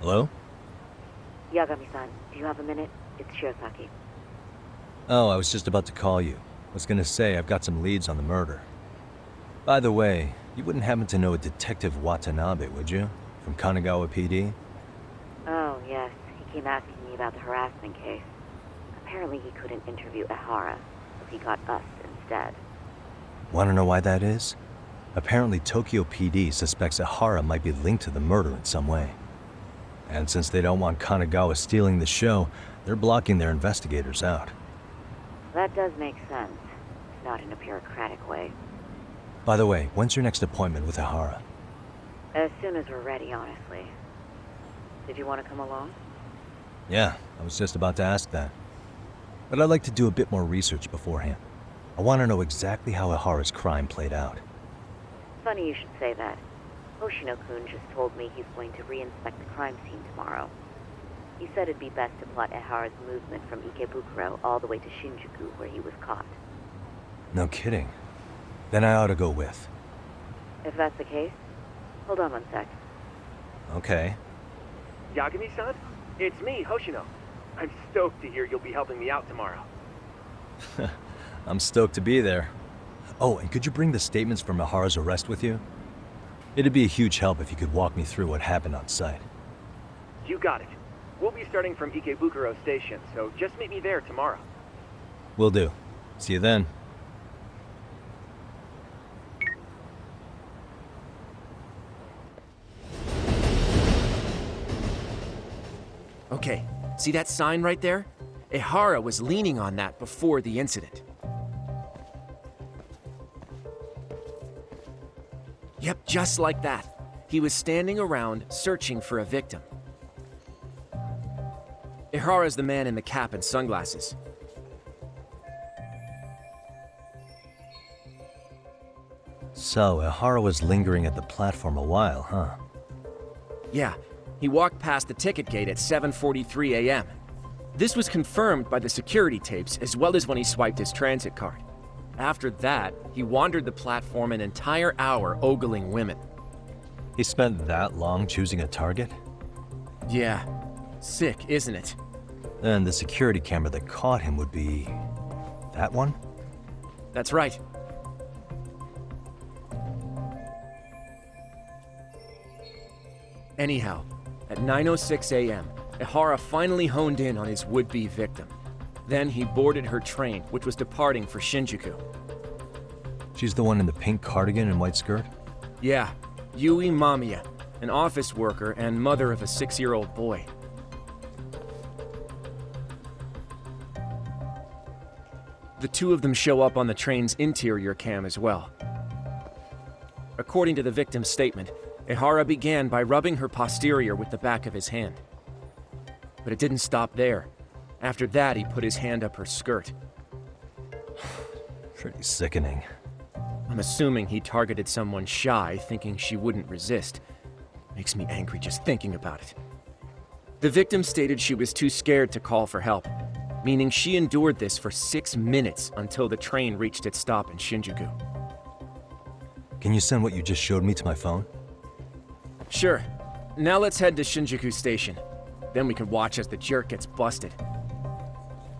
Hello? Yagami-san, do you have a minute? It's Shirosaki. Oh, I was just about to call you. I was gonna say I've got some leads on the murder. By the way, you wouldn't happen to know a Detective Watanabe, would you? From Kanagawa PD? Oh, yes. He came asking me about the harassment case. Apparently he couldn't interview Ehara, so he got us instead. Want to know why that is? Apparently Tokyo PD suspects Ehara might be linked to the murder in some way. And since they don't want Kanagawa stealing the show, they're blocking their investigators out. That does make sense. Not in a bureaucratic way. By the way, when's your next appointment with Ehara? As soon as we're ready, honestly. Did you want to come along? Yeah, I was just about to ask that. But I'd like to do a bit more research beforehand. I want to know exactly how Ehara's crime played out. Funny you should say that. Hoshino-kun just told me he's going to re-inspect the crime scene tomorrow. He said it'd be best to plot Ehara's movement from Ikebukuro all the way to Shinjuku, where he was caught. No kidding. Then I ought to go with. If that's the case, hold on one sec. Okay. Yagami-san? It's me, Hoshino. I'm stoked to hear you'll be helping me out tomorrow. I'm stoked to be there. Oh, and could you bring the statements from Ehara's arrest with you? It'd be a huge help if you could walk me through what happened on site. You got it. We'll be starting from Ikebukuro Station, so just meet me there tomorrow. Will do. See you then. Okay, see that sign right there? Ehara was leaning on that before the incident. Yep, just like that. He was standing around searching for a victim. Ehara's the man in the cap and sunglasses. So, Ehara was lingering at the platform a while, huh? Yeah, he walked past the ticket gate at 7:43 a.m. This was confirmed by the security tapes as well as when he swiped his transit card. After that, he wandered the platform an entire hour ogling women. He spent that long choosing a target? Yeah, sick, isn't it? Then the security camera that caught him would be... that one? That's right. Anyhow, at 9:06 a.m., Ehara finally honed in on his would-be victim. Then he boarded her train, which was departing for Shinjuku. She's the one in the pink cardigan and white skirt? Yeah, Yui Mamiya, an office worker and mother of a 6-year-old boy. The two of them show up on the train's interior cam as well. According to the victim's statement, Ehara began by rubbing her posterior with the back of his hand. But it didn't stop there. After that, he put his hand up her skirt. Pretty sickening. I'm assuming he targeted someone shy, thinking she wouldn't resist. Makes me angry just thinking about it. The victim stated she was too scared to call for help, meaning she endured this for 6 minutes until the train reached its stop in Shinjuku. Can you send what you just showed me to my phone? Sure. Now let's head to Shinjuku Station. Then we can watch as the jerk gets busted.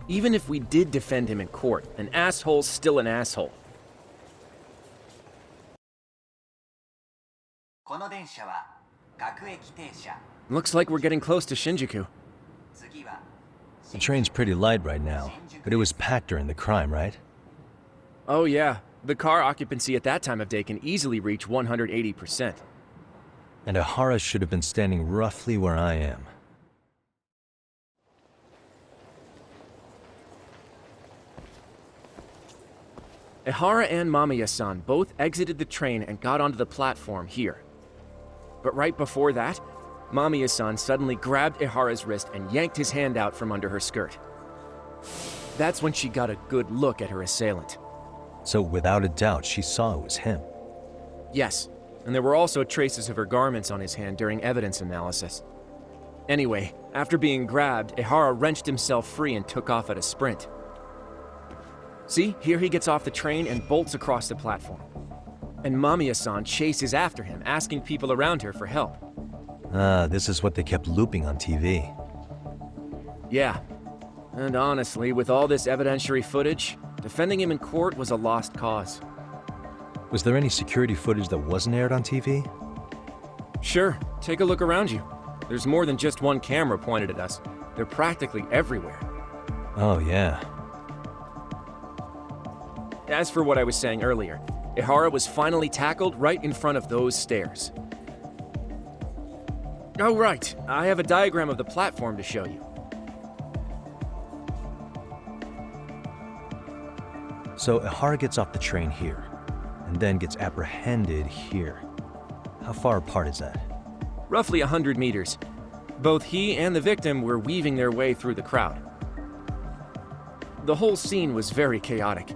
Even if we did defend him in court, an asshole's still an asshole. Looks like we're getting close to Shinjuku. The train's pretty light right now, but it was packed during the crime, right? Oh yeah, the car occupancy at that time of day can easily reach 180%. And Ehara should have been standing roughly where I am. Ehara and Mamiya-san both exited the train and got onto the platform here. But right before that, Mamiya-san suddenly grabbed Ehara's wrist and yanked his hand out from under her skirt. That's when she got a good look at her assailant. So without a doubt, she saw it was him. Yes, and there were also traces of her garments on his hand during evidence analysis. Anyway, after being grabbed, Ehara wrenched himself free and took off at a sprint. See, here he gets off the train and bolts across the platform. and Mamiya-san chases after him, asking people around her for help. Ah, this is what they kept looping on TV. Yeah. And honestly, with all this evidentiary footage, defending him in court was a lost cause. Was there any security footage that wasn't aired on TV? Sure, take a look around you. There's more than just one camera pointed at us. They're practically everywhere. Oh, yeah. As for what I was saying earlier, Ihara was finally tackled right in front of those stairs. Oh, right. I have a diagram of the platform to show you. So Ihara gets off the train here, and then gets apprehended here. How far apart is that? Roughly 100 meters. Both he and the victim were weaving their way through the crowd. The whole scene was very chaotic.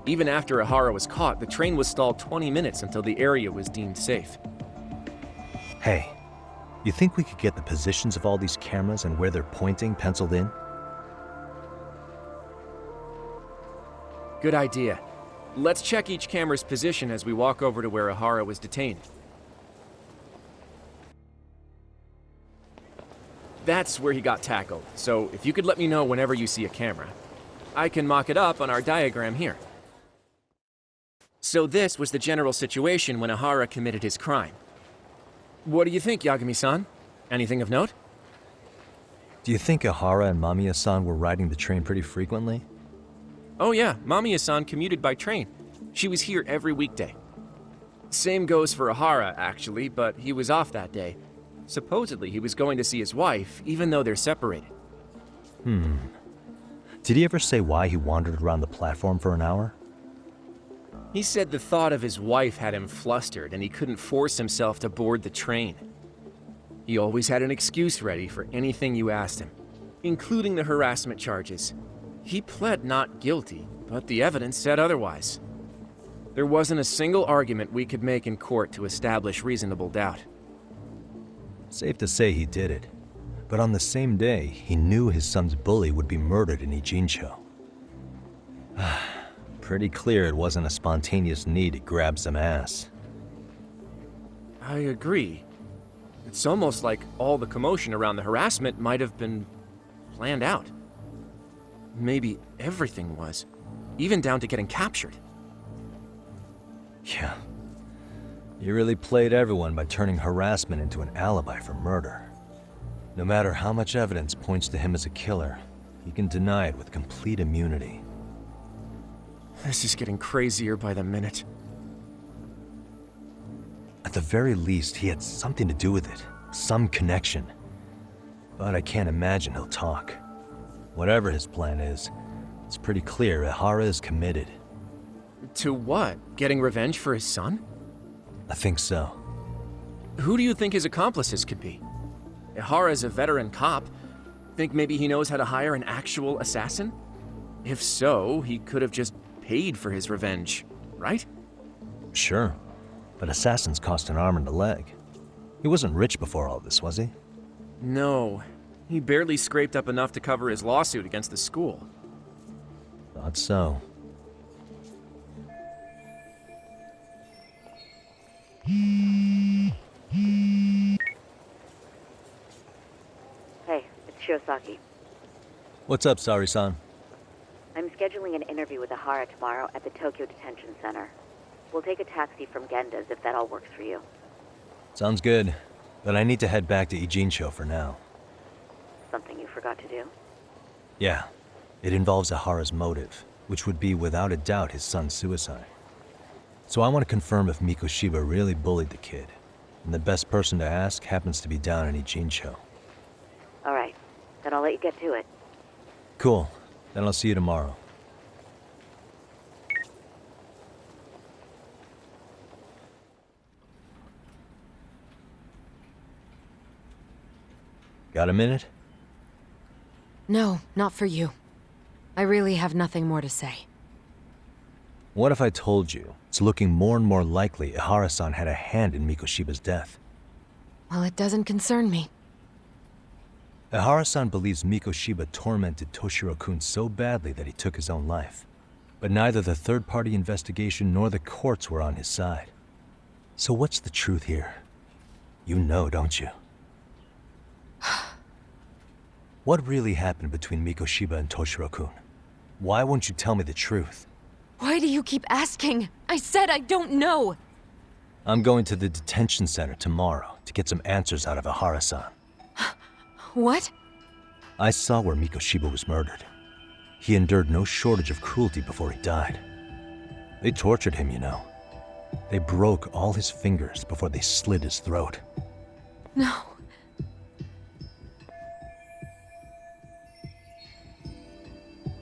Even after Ihara was caught, the train was stalled 20 minutes until the area was deemed safe. Hey, you think we could get the positions of all these cameras and where they're pointing penciled in? Good idea. Let's check each camera's position as we walk over to where Ihara was detained. That's where he got tackled, so if you could let me know whenever you see a camera. I can mock it up on our diagram here. So this was the general situation when Ihara committed his crime. What do you think, Yagami-san? Anything of note? Do you think Ihara and Mamiya-san were riding the train pretty frequently? Oh yeah, Mamiya-san commuted by train. She was here every weekday. Same goes for Ihara, actually, but he was off that day. Supposedly, he was going to see his wife, even though they're separated. Did he ever say why he wandered around the platform for an hour? He said the thought of his wife had him flustered and he couldn't force himself to board the train. He always had an excuse ready for anything you asked him, including the harassment charges. He pled not guilty, but the evidence said otherwise. There wasn't a single argument we could make in court to establish reasonable doubt. Safe to say he did it. But on the same day, he knew his son's bully would be murdered in Ijincho. Pretty clear it wasn't a spontaneous need to grab some ass. I agree. It's almost like all the commotion around the harassment might have been planned out. Maybe everything was, even down to getting captured. Yeah. You really played everyone by turning harassment into an alibi for murder. No matter how much evidence points to him as a killer, he can deny it with complete immunity. This is getting crazier by the minute. At the very least, he had something to do with it. Some connection. But I can't imagine he'll talk. Whatever his plan is, it's pretty clear Ihara is committed. To what? Getting revenge for his son? I think so. Who do you think his accomplices could be? Ihara's a veteran cop. Think maybe he knows how to hire an actual assassin? If so, he could have just paid for his revenge, right? Sure. But assassins cost an arm and a leg. He wasn't rich before all this, was he? No. He barely scraped up enough to cover his lawsuit against the school. Thought so. Hey, it's Shirosaki. What's up, Sari-san? I'm scheduling an interview with Ihara tomorrow at the Tokyo Detention Center. We'll take a taxi from Genda's if that all works for you. Sounds good. But I need to head back to Ijincho for now. Something you forgot to do? Yeah. It involves Ihara's motive, which would be without a doubt his son's suicide. So I want to confirm if Mikoshiba really bullied the kid. And the best person to ask happens to be down in Ijincho. All right. Then I'll let you get to it. Cool. Then I'll see you tomorrow. Got a minute? No, not for you. I really have nothing more to say. What if I told you it's looking more and more likely Ihara-san had a hand in Mikoshiba's death? Well, it doesn't concern me. Ihara-san believes Mikoshiba tormented Toshiro-kun so badly that he took his own life. But neither the third-party investigation nor the courts were on his side. So what's the truth here? You know, don't you? What really happened between Mikoshiba and Toshiro-kun? Why won't you tell me the truth? Why do you keep asking? I said I don't know! I'm going to the detention center tomorrow to get some answers out of Ihara-san. What? I saw where Mikoshiba was murdered. He endured no shortage of cruelty before he died. They tortured him, you know. They broke all his fingers before they slit his throat. No.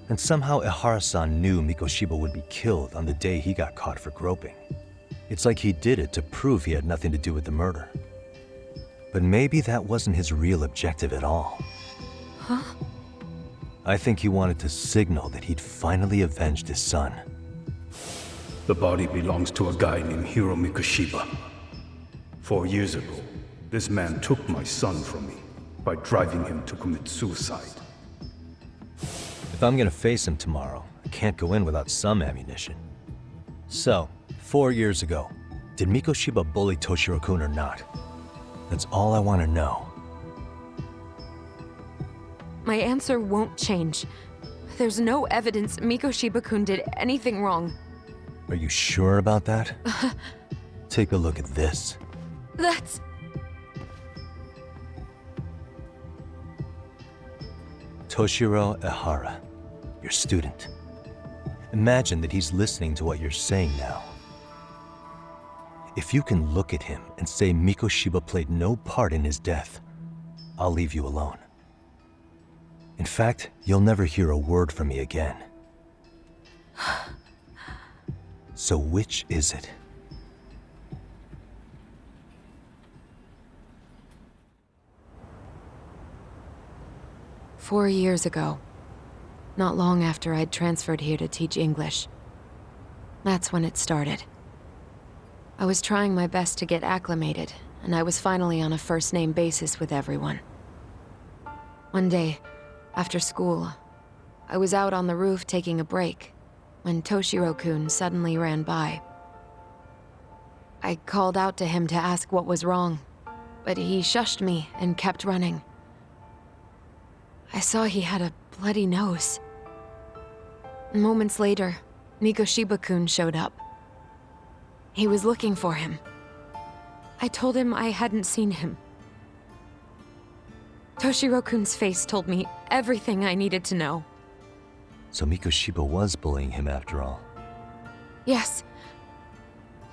And somehow Ihara-san knew Mikoshiba would be killed on the day he got caught for groping. It's like he did it to prove he had nothing to do with the murder. But maybe that wasn't his real objective at all. Huh? I think he wanted to signal that he'd finally avenged his son. The body belongs to a guy named Hiro Mikoshiba. 4 years ago, this man took my son from me by driving him to commit suicide. If I'm gonna face him tomorrow, I can't go in without some ammunition. So, 4 years ago, did Mikoshiba bully Toshiro-kun or not? That's all I want to know. My answer won't change. There's no evidence Mikoshiba-kun did anything wrong. Are you sure about that? Take a look at this. That's... Toshiro Ihara, your student. Imagine that he's listening to what you're saying now. If you can look at him and say Mikoshiba played no part in his death, I'll leave you alone. In fact, you'll never hear a word from me again. So which is it? "4 years ago, not long after I'd transferred here to teach English. That's when it started. I was trying my best to get acclimated, and I was finally on a first-name basis with everyone. One day, after school, I was out on the roof taking a break, when Toshiro-kun suddenly ran by. I called out to him to ask what was wrong, but he shushed me and kept running. I saw he had a bloody nose. Moments later, Mikoshiba-kun showed up. He was looking for him. I told him I hadn't seen him. Toshiro-kun's face told me everything I needed to know. So Mikoshiba was bullying him after all. Yes.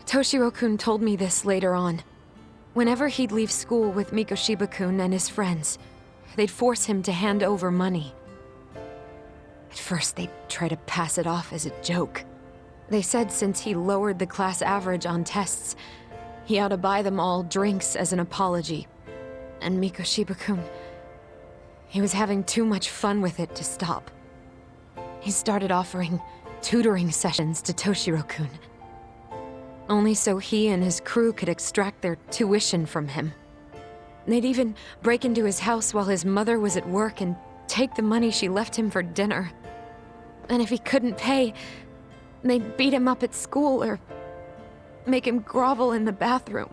Toshiro-kun told me this later on. Whenever he'd leave school with Mikoshiba-kun and his friends, they'd force him to hand over money. At first, they'd try to pass it off as a joke. They said since he lowered the class average on tests, he ought to buy them all drinks as an apology. And Mikoshiba-kun, he was having too much fun with it to stop. He started offering tutoring sessions to Toshiro-kun. Only so he and his crew could extract their tuition from him. They'd even break into his house while his mother was at work and take the money she left him for dinner. And if he couldn't pay, they'd beat him up at school or make him grovel in the bathroom.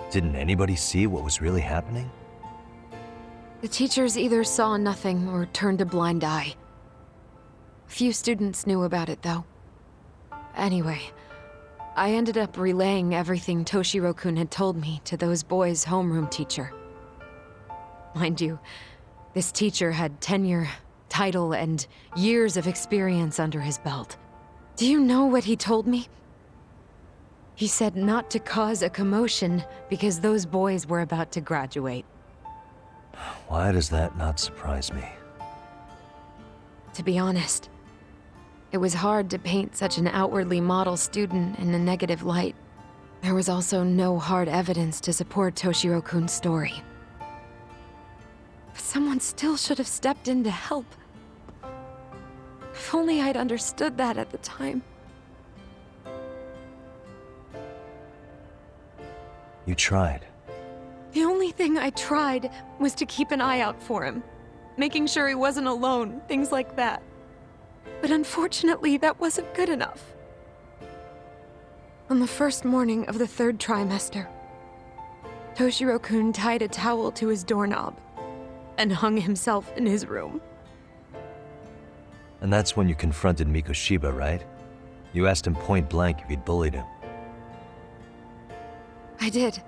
Didn't anybody see what was really happening? The teachers either saw nothing or turned a blind eye. Few students knew about it, though. Anyway, I ended up relaying everything Toshiro-kun had told me to those boys' homeroom teacher. Mind you, this teacher had tenure, title, and years of experience under his belt. Do you know what he told me? He said not to cause a commotion because those boys were about to graduate. Why does that not surprise me? To be honest, it was hard to paint such an outwardly model student in a negative light. There was also no hard evidence to support Toshiro-kun's story. But someone still should have stepped in to help. If only I'd understood that at the time. You tried. The only thing I tried was to keep an eye out for him, making sure he wasn't alone, things like that. But unfortunately, that wasn't good enough. On the first morning of the third trimester, Toshiro-kun tied a towel to his doorknob and hung himself in his room. And that's when you confronted Mikoshiba, right? You asked him point blank if he'd bullied him. I did.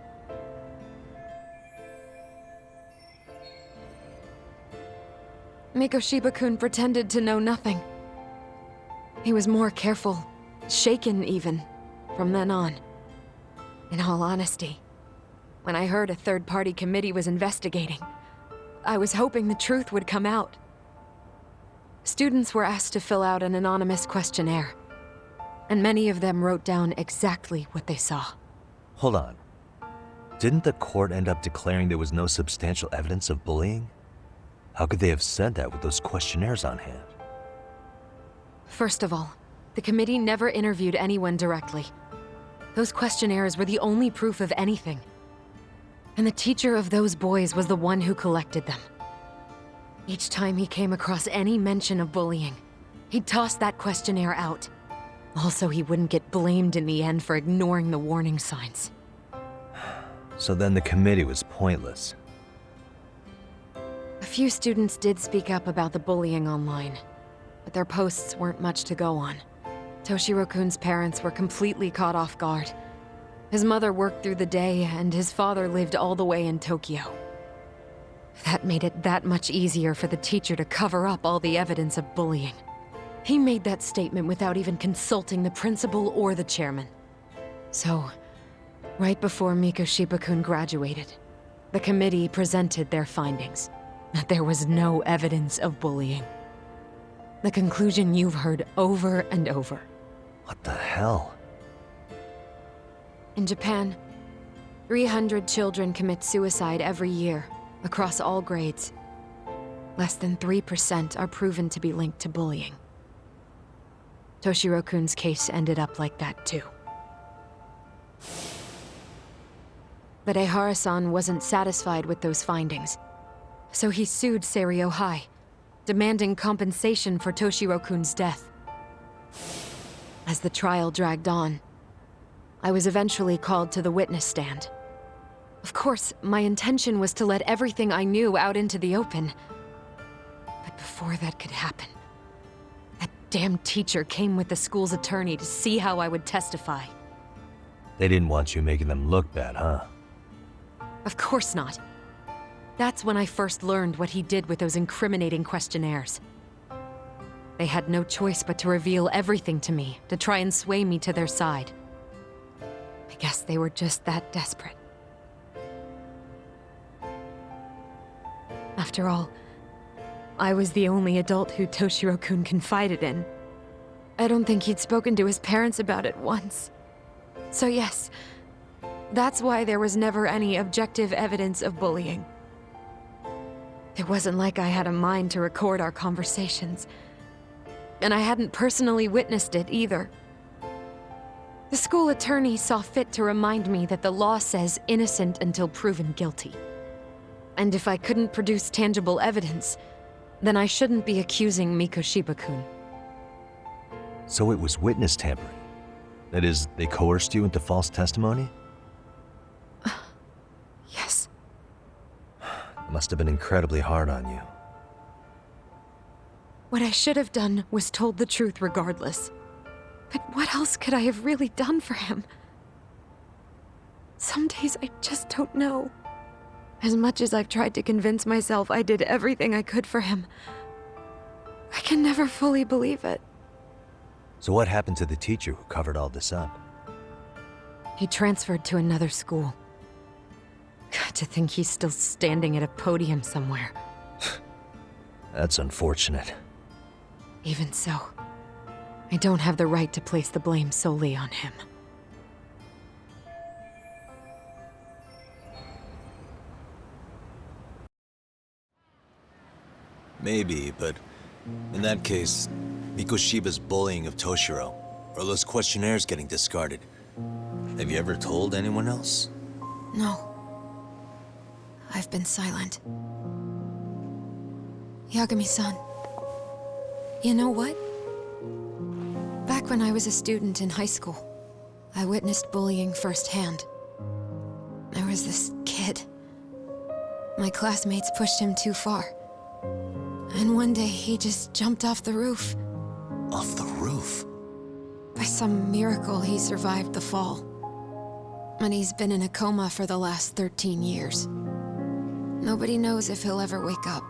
Mikoshiba-kun pretended to know nothing. He was more careful, shaken even, from then on. In all honesty, when I heard a third-party committee was investigating, I was hoping the truth would come out. Students were asked to fill out an anonymous questionnaire, and many of them wrote down exactly what they saw. Hold on. Didn't the court end up declaring there was no substantial evidence of bullying? How could they have said that with those questionnaires on hand? First of all, the committee never interviewed anyone directly. Those questionnaires were the only proof of anything. And the teacher of those boys was the one who collected them. Each time he came across any mention of bullying, he'd toss that questionnaire out. Also, he wouldn't get blamed in the end for ignoring the warning signs. So then the committee was pointless. A few students did speak up about the bullying online, but their posts weren't much to go on. Toshiro-kun's parents were completely caught off guard. His mother worked through the day, and his father lived all the way in Tokyo. That made it that much easier for the teacher to cover up all the evidence of bullying. He made that statement without even consulting the principal or the chairman. So, right before Mikoshiba-kun graduated, the committee presented their findings, that there was no evidence of bullying. The conclusion you've heard over and over. What the hell? In Japan, 300 children commit suicide every year, across all grades. Less than 3% are proven to be linked to bullying. Toshiro-kun's case ended up like that too. But Ehara-san wasn't satisfied with those findings, so he sued Seiryo High, demanding compensation for Toshiro-kun's death. As the trial dragged on, I was eventually called to the witness stand. Of course, my intention was to let everything I knew out into the open. But before that could happen, that damn teacher came with the school's attorney to see how I would testify. They didn't want you making them look bad, huh? Of course not. That's when I first learned what he did with those incriminating questionnaires. They had no choice but to reveal everything to me, to try and sway me to their side. I guess they were just that desperate. After all, I was the only adult who Toshiro-kun confided in. I don't think he'd spoken to his parents about it once. So yes, that's why there was never any objective evidence of bullying. It wasn't like I had a mind to record our conversations. And I hadn't personally witnessed it either. The school attorney saw fit to remind me that the law says innocent until proven guilty. And if I couldn't produce tangible evidence, then I shouldn't be accusing Mikoshiba-kun. So it was witness tampering. That is, they coerced you into false testimony? Yes. It must have been incredibly hard on you. What I should have done was told the truth regardless. But what else could I have really done for him? Some days I just don't know. As much as I've tried to convince myself I did everything I could for him, I can never fully believe it. So what happened to the teacher who covered all this up? He transferred to another school. God, to think he's still standing at a podium somewhere. That's unfortunate. Even so, I don't have the right to place the blame solely on him. Maybe, but in that case, Mikoshiba's bullying of Toshiro, or those questionnaires getting discarded. Have you ever told anyone else? No. I've been silent. Yagami-san, you know what? Back when I was a student in high school, I witnessed bullying firsthand. There was this kid. My classmates pushed him too far. And one day he just jumped off the roof. Off the roof? By some miracle, he survived the fall. And he's been in a coma for the last 13 years. Nobody knows if he'll ever wake up.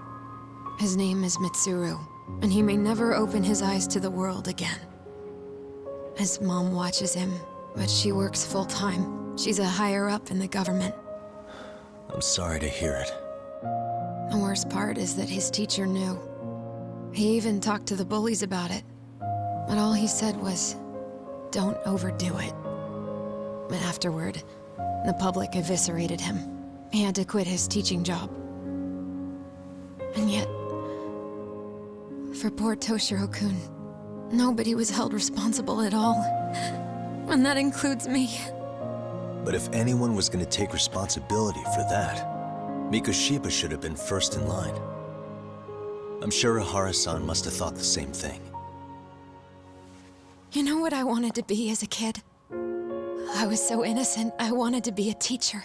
His name is Mitsuru, and he may never open his eyes to the world again. His mom watches him, but she works full-time. She's a higher-up in the government. I'm sorry to hear it. The worst part is that his teacher knew. He even talked to the bullies about it. But all he said was, don't overdo it. But afterward, the public eviscerated him. He had to quit his teaching job. And yet, for poor Toshiro-kun, nobody was held responsible at all. And that includes me. But if anyone was going to take responsibility for that, Mikoshiba should have been first in line. I'm sure Ihara-san must have thought the same thing. You know what I wanted to be as a kid? I was so innocent, I wanted to be a teacher.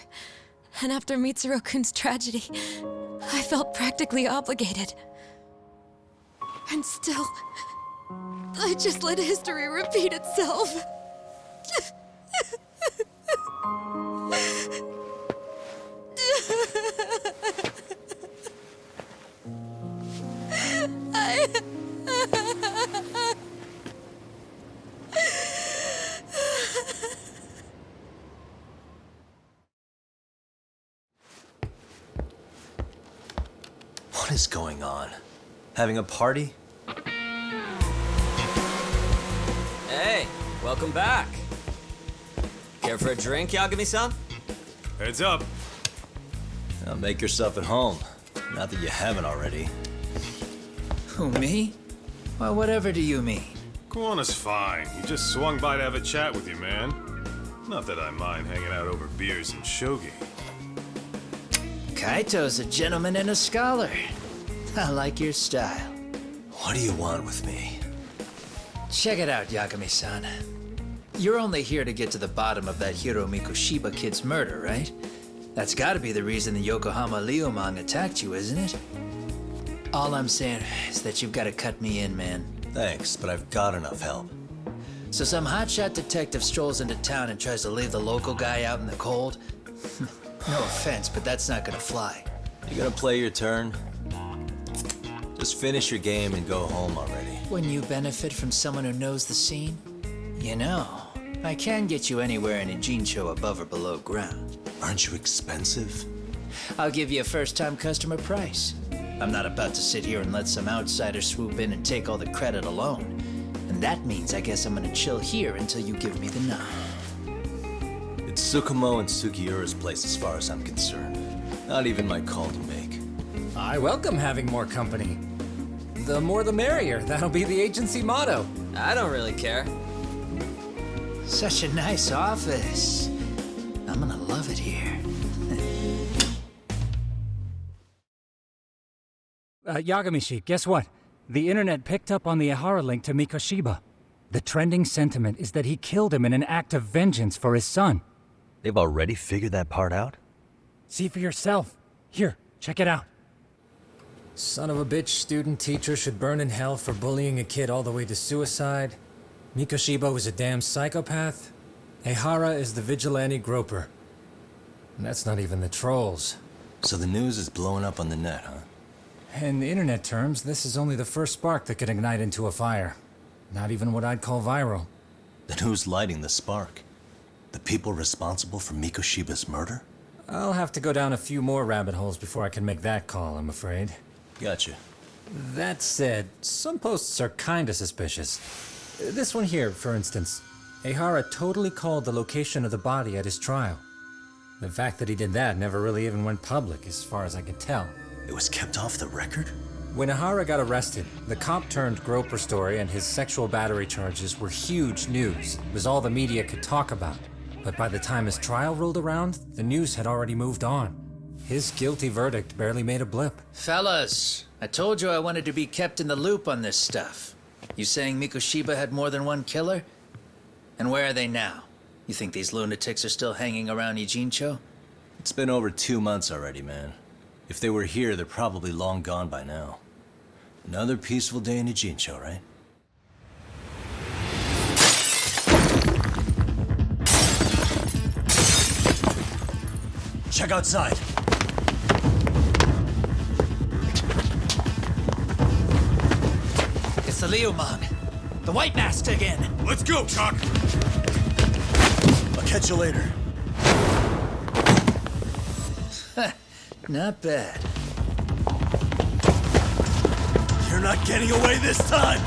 And after Mitsuru-kun's tragedy, I felt practically obligated. And still, I just let history repeat itself. What is going on? Having a party? Hey, welcome back. Care for a drink, Yagami-san? Heads up. Now make yourself at home. Not that you haven't already. Who, me? Well, whatever do you mean? Kuwana's fine. He just swung by to have a chat with you, man. Not that I mind hanging out over beers and shogi. Kaito's a gentleman and a scholar. I like your style. What do you want with me? Check it out, Yagami-san. You're only here to get to the bottom of that Hiro Mikoshiba kid's murder, right? That's gotta be the reason the Yokohama Liumang attacked you, isn't it? All I'm saying is that you've gotta cut me in, man. Thanks, but I've got enough help. So some hotshot detective strolls into town and tries to leave the local guy out in the cold? No offense, but that's not gonna fly. You gonna play your turn? Just finish your game and go home already. When you benefit from someone who knows the scene? You know, I can get you anywhere in a Jincho above or below ground. Aren't you expensive? I'll give you a first-time customer price. I'm not about to sit here and let some outsider swoop in and take all the credit alone. And that means I guess I'm gonna chill here until you give me the nod. It's Tsukumo and Sugiura's place as far as I'm concerned. Not even my call to make. I welcome having more company. The more the merrier. That'll be the agency motto. I don't really care. Such a nice office. I'm gonna love it here. Yagamishi, guess what? The internet picked up on the Ihara link to Mikoshiba. The trending sentiment is that he killed him in an act of vengeance for his son. They've already figured that part out? See for yourself. Here, check it out. Son of a bitch student teacher should burn in hell for bullying a kid all the way to suicide. Mikoshiba was a damn psychopath. Ihara is the vigilante groper. And that's not even the trolls. So the news is blowing up on the net, huh? In the internet terms, this is only the first spark that could ignite into a fire. Not even what I'd call viral. Then who's lighting the spark? The people responsible for Mikoshiba's murder? I'll have to go down a few more rabbit holes before I can make that call, I'm afraid. Gotcha. That said, some posts are kinda suspicious. This one here, for instance. Ihara totally called the location of the body at his trial. The fact that he did that never really even went public, as far as I can tell. It was kept off the record? When Ihara got arrested, the cop-turned-groper story and his sexual battery charges were huge news. It was all the media could talk about. But by the time his trial rolled around, the news had already moved on. His guilty verdict barely made a blip. Fellas, I told you I wanted to be kept in the loop on this stuff. You saying Mikoshiba had more than one killer? And where are they now? You think these lunatics are still hanging around Ijincho? It's been over 2 months already, man. If they were here, they're probably long gone by now. Another peaceful day in Ijincho, right? Check outside. It's the Liumang. The White Master again. Let's go, Chuck! I'll catch you later. Not bad. You're not getting away this time!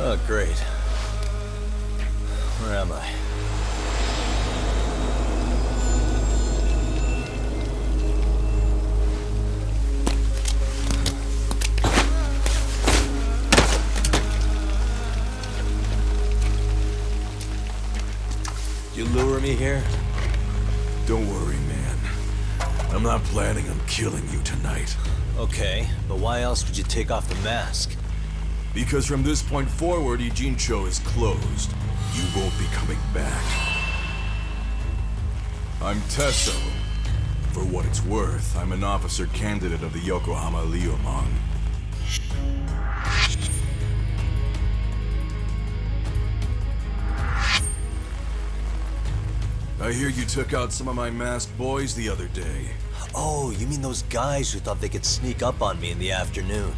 Oh, great. Where am I? You lure me here? Don't worry, man. I'm not planning on killing you tonight. Okay, but why else would you take off the mask? Because from this point forward, Ijincho is closed. You won't be coming back. I'm Tesso. For what it's worth, I'm an officer candidate of the Yokohama Liumang. I hear you took out some of my masked boys the other day. Oh, you mean those guys who thought they could sneak up on me in the afternoon?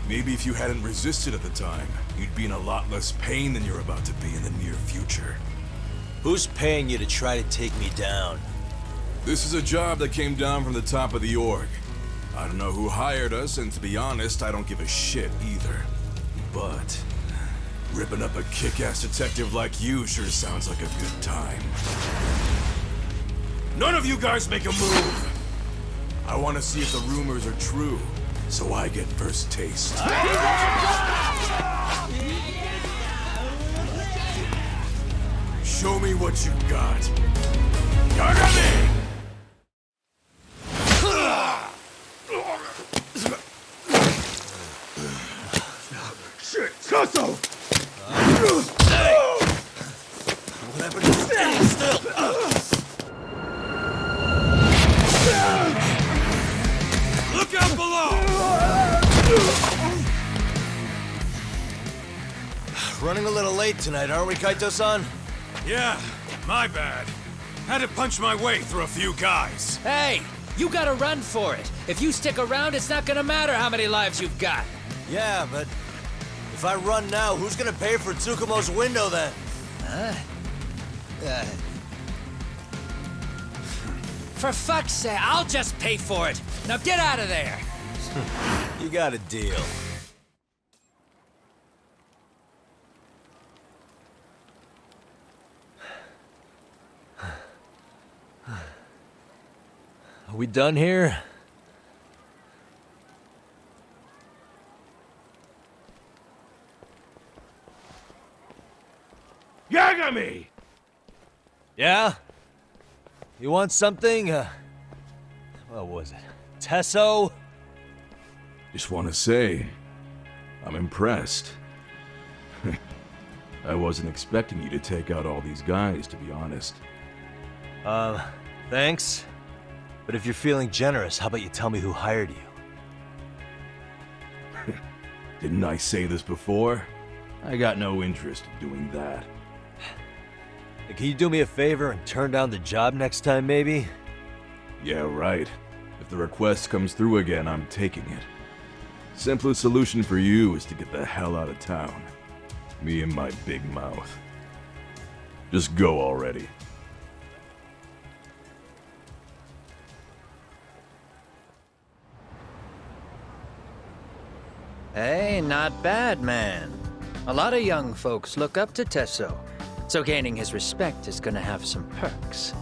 Maybe if you hadn't resisted at the time, you'd be in a lot less pain than you're about to be in the near future. Who's paying you to try to take me down? This is a job that came down from the top of the org. I don't know who hired us, and to be honest, I don't give a shit either. But ripping up a kick-ass detective like you sure sounds like a good time. None of you guys make a move! I want to see if the rumors are true, so I get first taste. Show me what you got. Yagami! Shit, Tesso! What happened to standing still? Look out below! Running a little late tonight, aren't we, Kaito-san? Yeah, my bad. Had to punch my way through a few guys. Hey, you gotta run for it. If you stick around, it's not gonna matter how many lives you've got. Yeah, but if I run now, who's gonna pay for Tsukumo's window then? For fuck's sake, I'll just pay for it. Now get out of there. You got a deal. Are we done here? Yagami! Yeah? You want something? What was it? Tesso? Just want to say, I'm impressed. I wasn't expecting you to take out all these guys, to be honest. Thanks. But if you're feeling generous, how about you tell me who hired you? Didn't I say this before? I got no interest in doing that. Can you do me a favor and turn down the job next time, maybe? Yeah, right. If the request comes through again, I'm taking it. Simplest solution for you is to get the hell out of town. Me and my big mouth. Just go already. Hey, not bad, man. A lot of young folks look up to Tesso, so gaining his respect is gonna have some perks.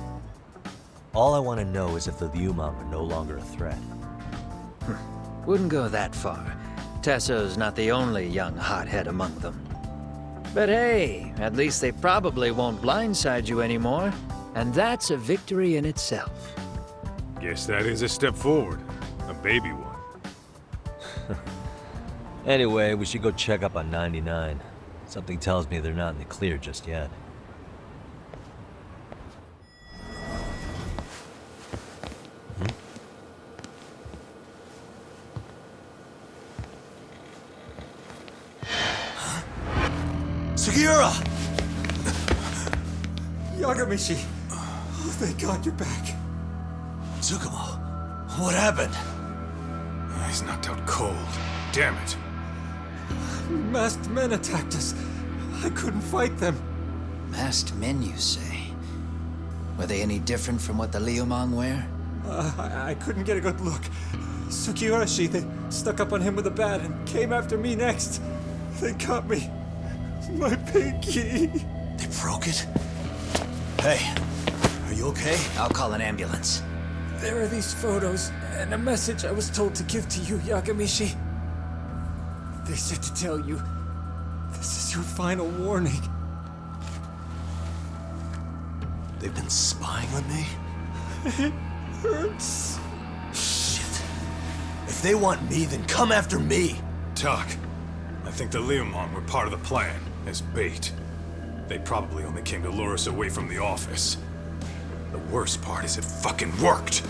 All I want to know is if the Liumang are no longer a threat. Wouldn't go that far. Tesso's not the only young hothead among them. But hey, at least they probably won't blindside you anymore, and that's a victory in itself. Guess that is a step forward. A baby one. Anyway, we should go check up on 99. Something tells me they're not in the clear just yet. Sugiura! Yagamishi! Oh, thank God you're back. Tsukumo, what happened? He's knocked out cold. Damn it. Masked men attacked us. I couldn't fight them. Masked men, you say? Were they any different from what the Liumang wear? I couldn't get a good look. Sugiurashi, they stuck up on him with a bat and came after me next. They got me. My pinky. They broke it? Hey, are you okay? I'll call an ambulance. There are these photos and a message I was told to give to you, Yagamishi. They said to tell you, this is your final warning. They've been spying on me? It hurts. Shit. If they want me, then come after me. Doc, I think the Liumang were part of the plan, as bait. They probably only came to lure us away from the office. The worst part is it fucking worked!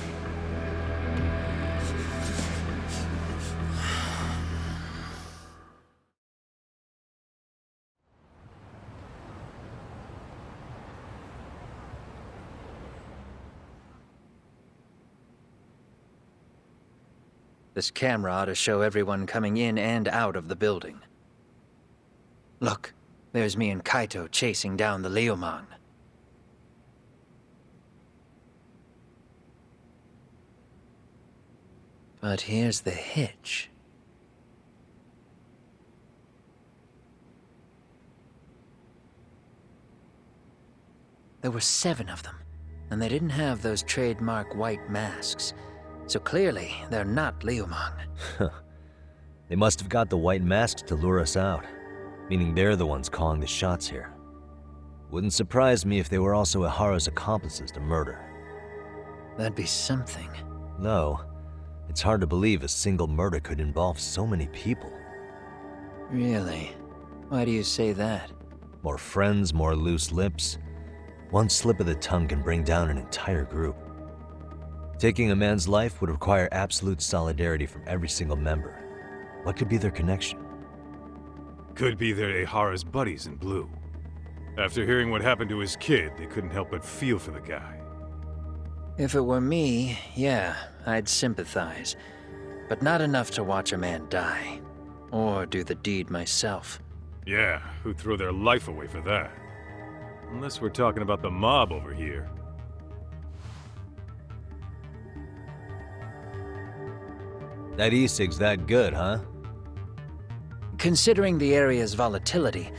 This camera ought to show everyone coming in and out of the building. Look, there's me and Kaito chasing down the Liumang. But here's the hitch. There were 7 of them, and they didn't have those trademark white masks. So clearly, they're not Liumang. They must have got the white masks to lure us out, meaning they're the ones calling the shots here. Wouldn't surprise me if they were also Ihara's accomplices to murder. That'd be something. No, it's hard to believe a single murder could involve so many people. Really? Why do you say that? More friends, more loose lips. One slip of the tongue can bring down an entire group. Taking a man's life would require absolute solidarity from every single member. What could be their connection? Could be they're Ihara's buddies in blue. After hearing what happened to his kid, they couldn't help but feel for the guy. If it were me, yeah, I'd sympathize. But not enough to watch a man die. Or do the deed myself. Yeah, who'd throw their life away for that? Unless we're talking about the mob over here. That e-cig's that good, huh? Considering the area's volatility,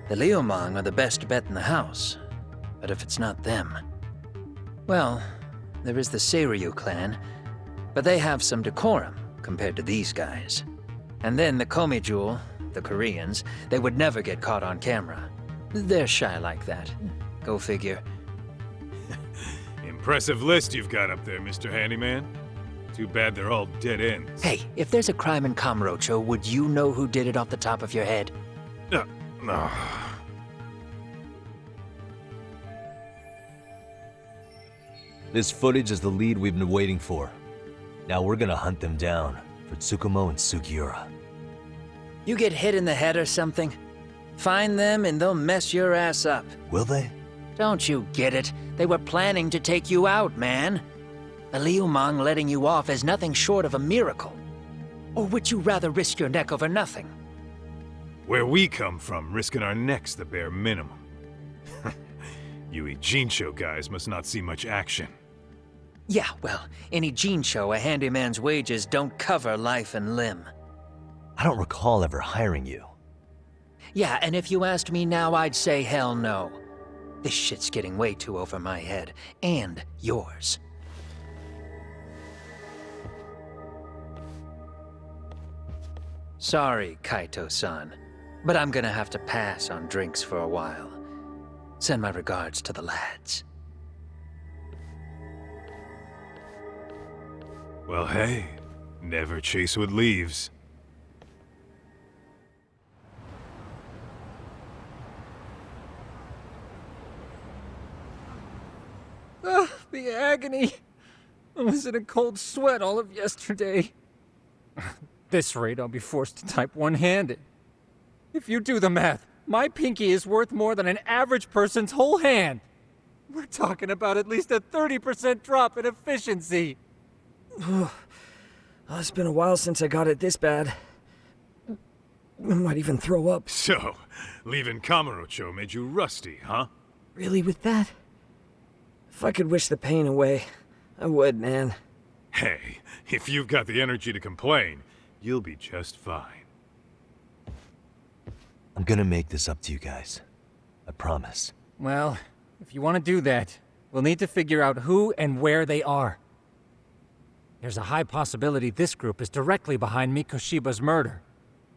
the Liumang are the best bet in the house. But if it's not them... Well, there is the Seiryu clan, but they have some decorum compared to these guys. And then the Komijul, the Koreans, they would never get caught on camera. They're shy like that. Go figure. Impressive list you've got up there, Mr. Handyman. Too bad they're all dead ends. Hey, if there's a crime in Kamurocho, would you know who did it off the top of your head? No. This footage is the lead we've been waiting for. Now we're gonna hunt them down for Tsukumo and Sugiura. You get hit in the head or something? Find them and they'll mess your ass up. Will they? Don't you get it? They were planning to take you out, man. A Liumang letting you off is nothing short of a miracle. Or would you rather risk your neck over nothing? Where we come from, risking our necks the bare minimum. You Ijincho guys must not see much action. Yeah, well, in Ijincho, a handyman's wages don't cover life and limb. I don't recall ever hiring you. Yeah, and if you asked me now, I'd say hell no. This shit's getting way too over my head. And yours. Sorry, Kaito-san, but I'm gonna have to pass on drinks for a while. Send my regards to the lads. Well, hey, never chase what leaves. Ugh, the agony! I was in a cold sweat all of yesterday. At this rate, I'll be forced to type one-handed. If you do the math, my pinky is worth more than an average person's whole hand. We're talking about at least a 30% drop in efficiency. It's been a while since I got it this bad. I might even throw up. So, leaving Kamurocho made you rusty, huh? Really, with that? If I could wish the pain away, I would, man. Hey, if you've got the energy to complain, you'll be just fine. I'm gonna make this up to you guys. I promise. Well, if you want to do that, we'll need to figure out who and where they are. There's a high possibility this group is directly behind Mikoshiba's murder.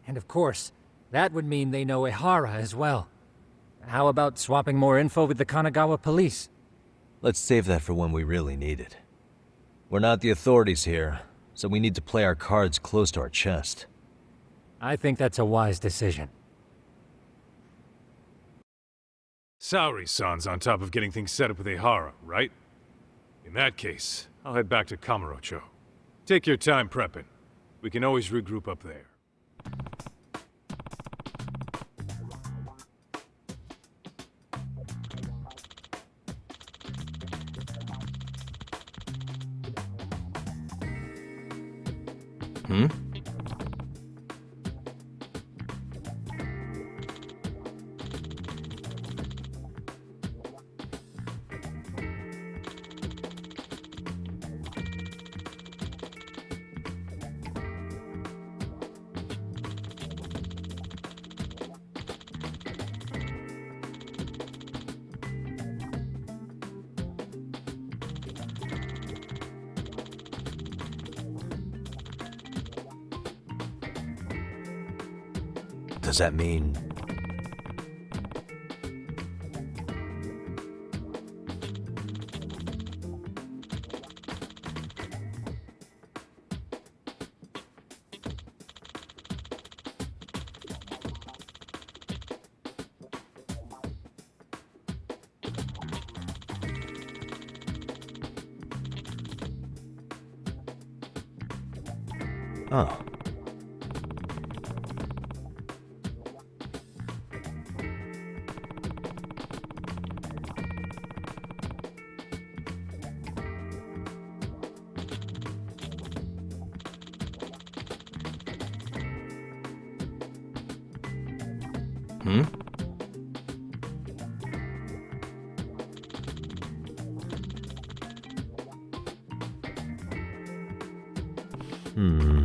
And of course, that would mean they know Ehara as well. How about swapping more info with the Kanagawa police? Let's save that for when we really need it. We're not the authorities here, so we need to play our cards close to our chest. I think that's a wise decision. Saori-san's on top of getting things set up with Ehara, right? In that case, I'll head back to Kamurocho. Take your time prepping. We can always regroup up there. Hmm? Does that mean... Oh. Hmm? Hmm.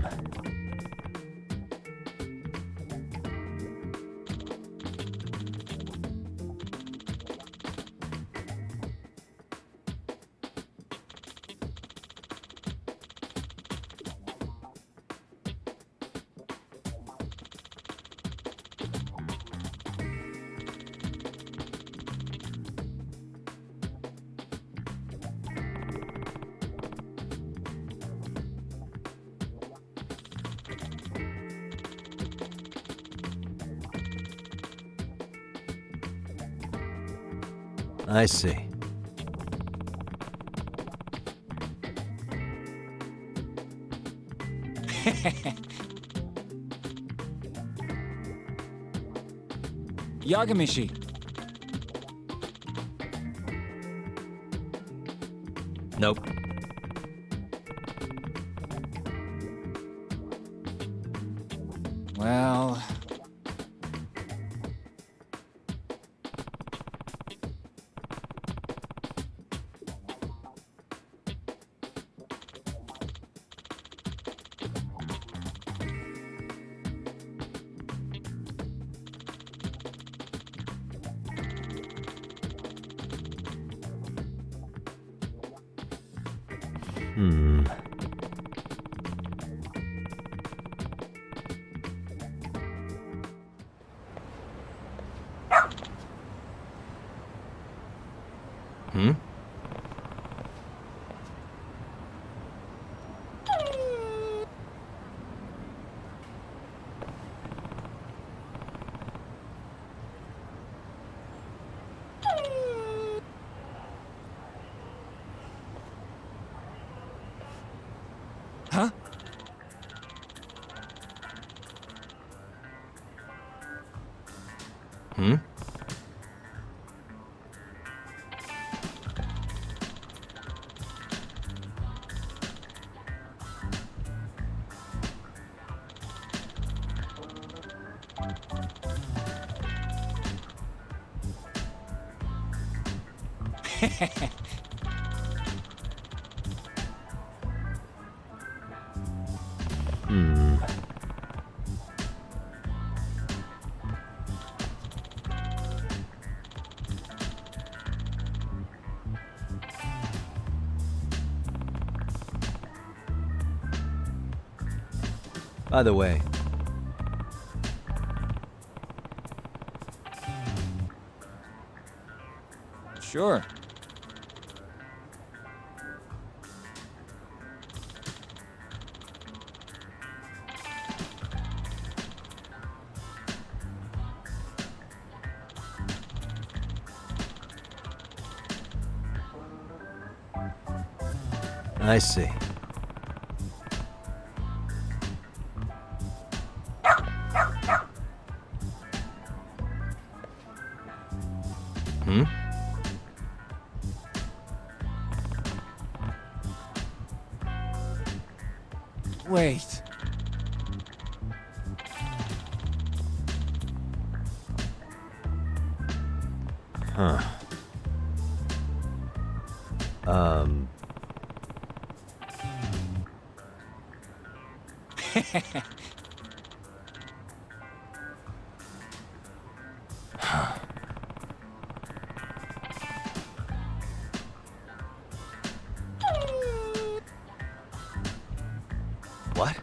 I see. Yagamishi. Nope. Well... Hmm? Huh? Hmm? Hmm. By the way, Sure. I see. Hmm? Wait. Huh. What?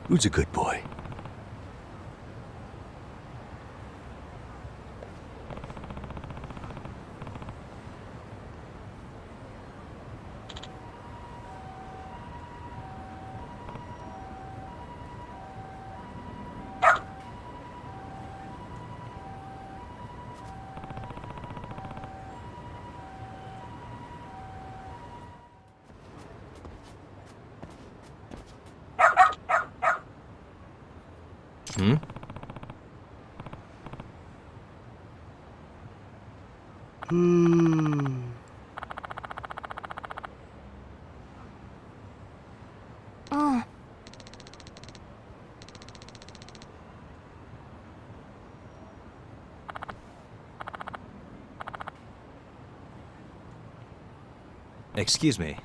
Who's a good boy? Hmm? Excuse me.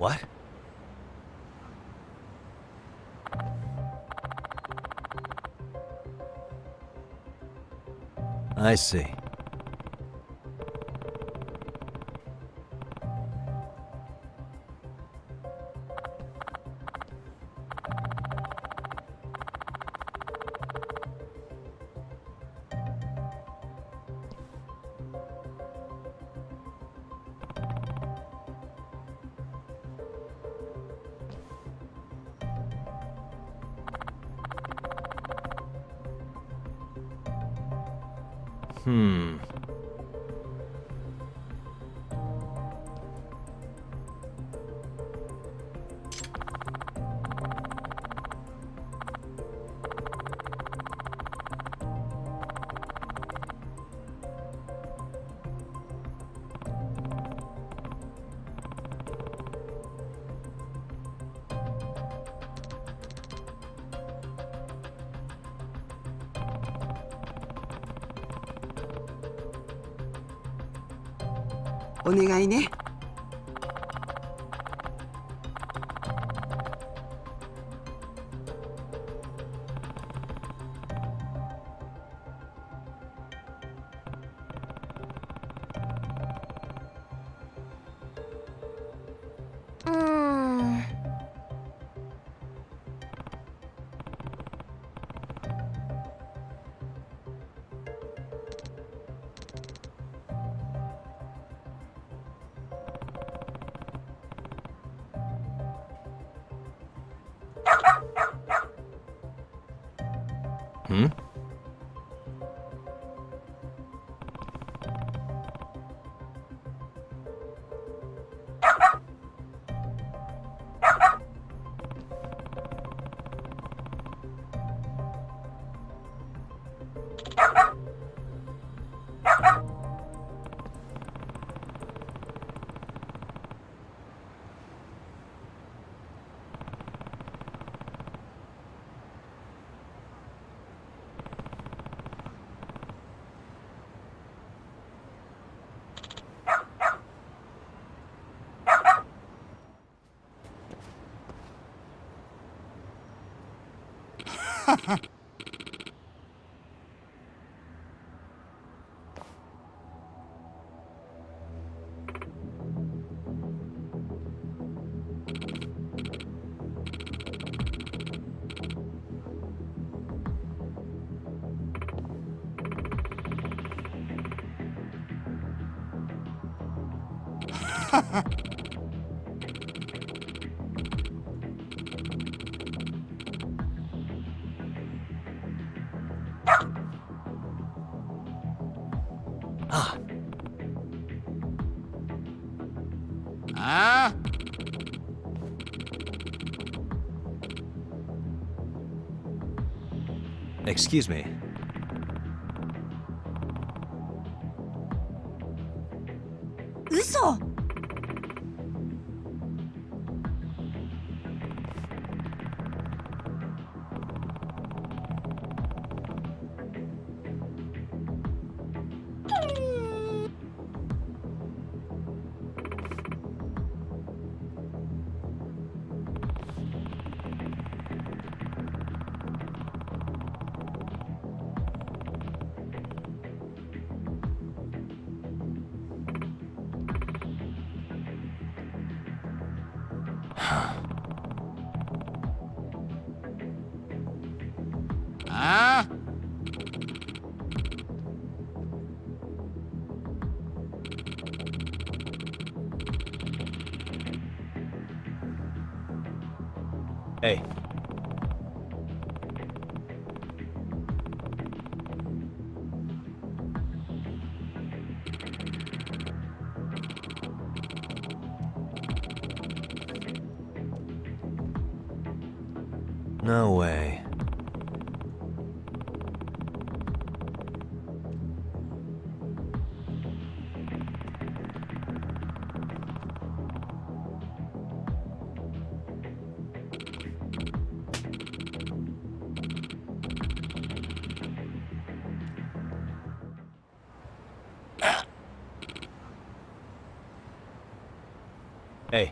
What? I see. お願いね。Hmm? Excuse me.嘘。Hey. No way. Hey.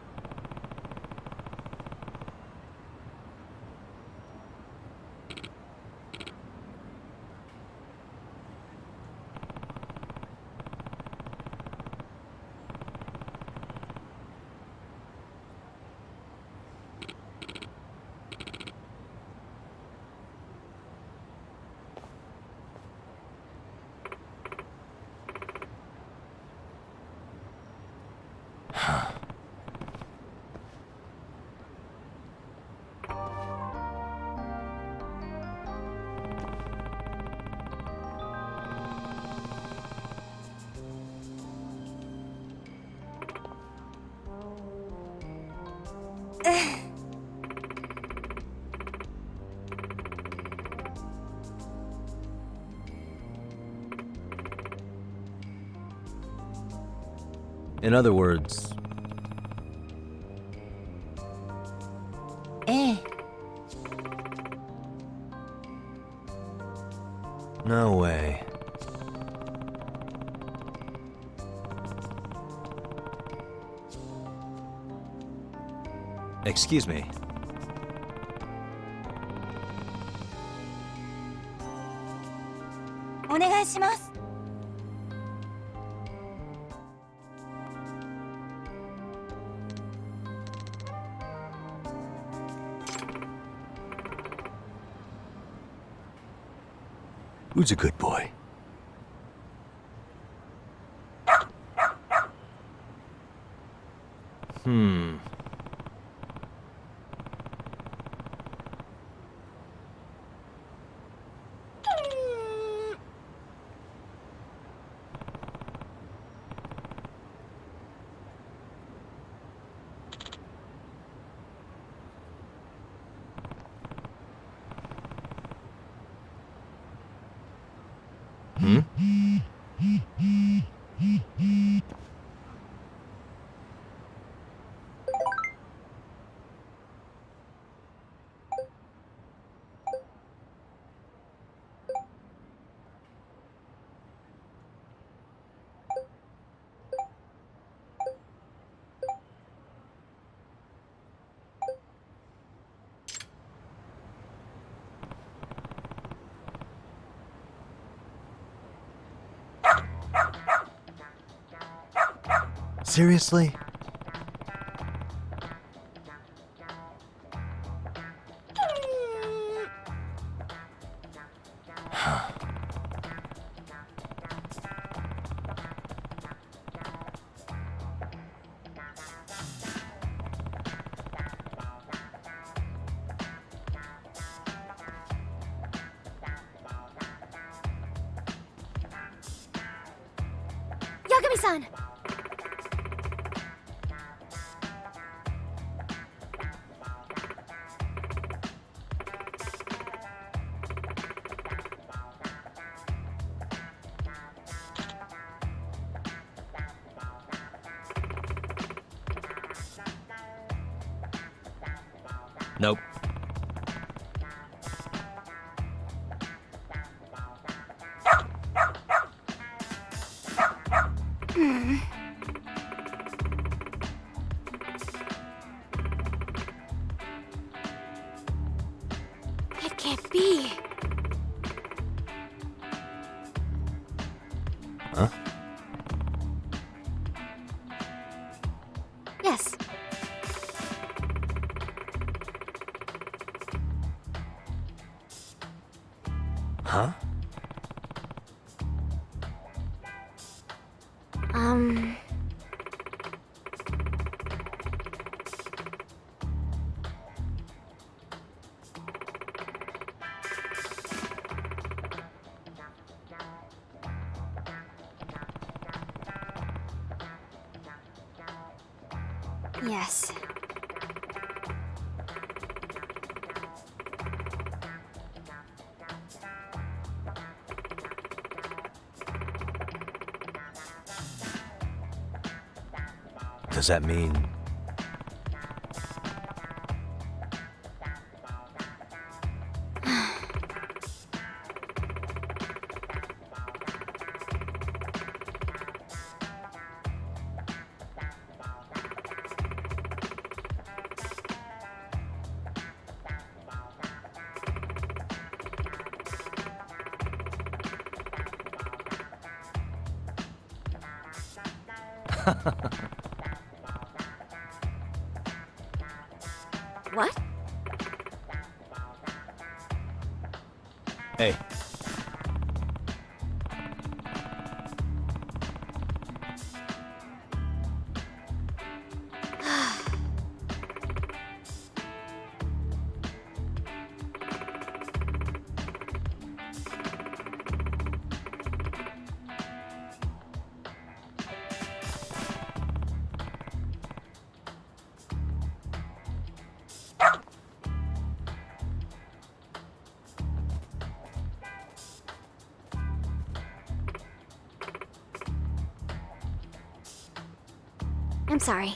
In other words, ええ no way. Excuse me. お願いします Who's a good boy? Hmm. Hmm? Seriously? Yagami-san! Nope. It can't be. Huh? Yes. Huh? Yes. Does that mean... What? Hey. I'm sorry.